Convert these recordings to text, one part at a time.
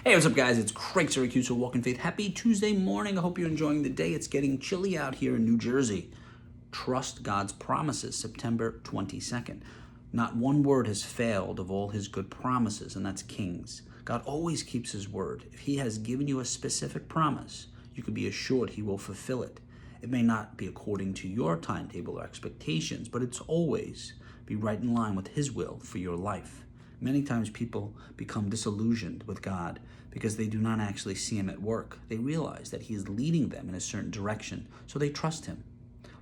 Hey, what's up, guys? It's Craig Syracusa, Walk in Faith. Happy Tuesday morning. I hope you're enjoying the day. It's getting chilly out here in New Jersey. Trust God's promises, September 22nd. Not one word has failed of all his good promises, and that's Kings. God always keeps his word. If he has given you a specific promise, you can be assured he will fulfill it. It may not be according to your timetable or expectations, but it's always be right in line with his will for your life. Many times people become disillusioned with God because they do not actually see him at work. They realize that he is leading them in a certain direction, so they trust him.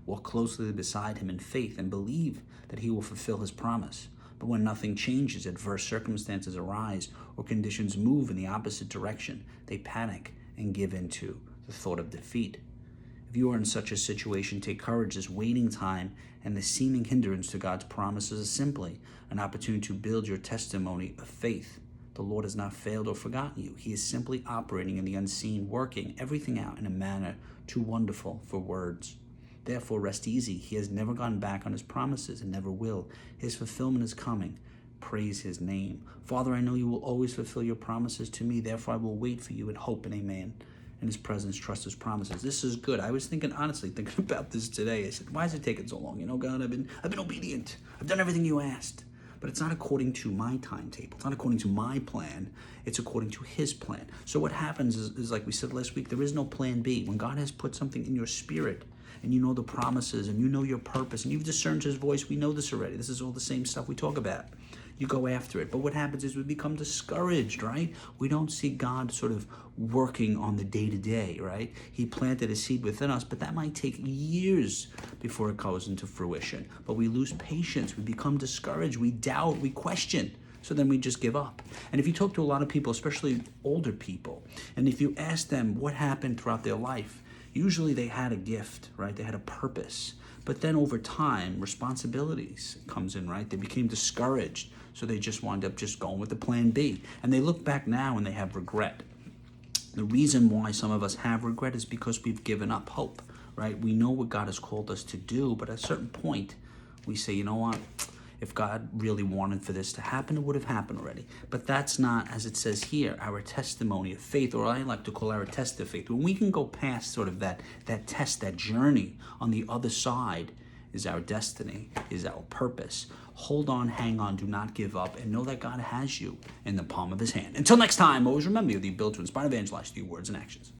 Walk closely beside him in faith and believe that he will fulfill his promise. But when nothing changes, adverse circumstances arise, or conditions move in the opposite direction, they panic and give in to the thought of defeat. If you are in such a situation, take courage. This waiting time and the seeming hindrance to God's promises is simply an opportunity to build your testimony of faith. The Lord has not failed or forgotten you. He is simply operating in the unseen, working everything out in a manner too wonderful for words. Therefore, rest easy. He has never gone back on his promises and never will. His fulfillment is coming. Praise his name. Father, I know you will always fulfill your promises to me. Therefore, I will wait for you in hope and amen. In his presence, trust his promises. This is good. I was honestly thinking about this today. I said, why is it taking so long? God, I've been obedient. I've done everything you asked. But it's not according to my timetable. It's not according to my plan. It's according to his plan. So what happens is like we said last week, there is no plan B. When God has put something in your spirit, and you know the promises, and you know your purpose, and you've discerned his voice, we know this already. This is all the same stuff we talk about. You go after it. But what happens is we become discouraged, right? We don't see God sort of working on the day-to-day, right? He planted a seed within us, but that might take years before it goes into fruition. But we lose patience. We become discouraged. We doubt. We question. So then we just give up. And if you talk to a lot of people, especially older people, and if you ask them what happened throughout their life, usually they had a gift, right? They had a purpose. But then over time, responsibilities comes in, right? They became discouraged. So they just wound up just going with the plan B. And they look back now and they have regret. The reason why some of us have regret is because we've given up hope, right? We know what God has called us to do, but at a certain point, we say, you know what? If God really wanted for this to happen, it would have happened already. But that's not, as it says here, our testimony of faith, or I like to call our test of faith. When we can go past sort of that test, that journey on the other side is our destiny, is our purpose. Hold on, hang on, do not give up, and know that God has you in the palm of his hand. Until next time, always remember you're the ability to inspire and evangelize through your words and actions.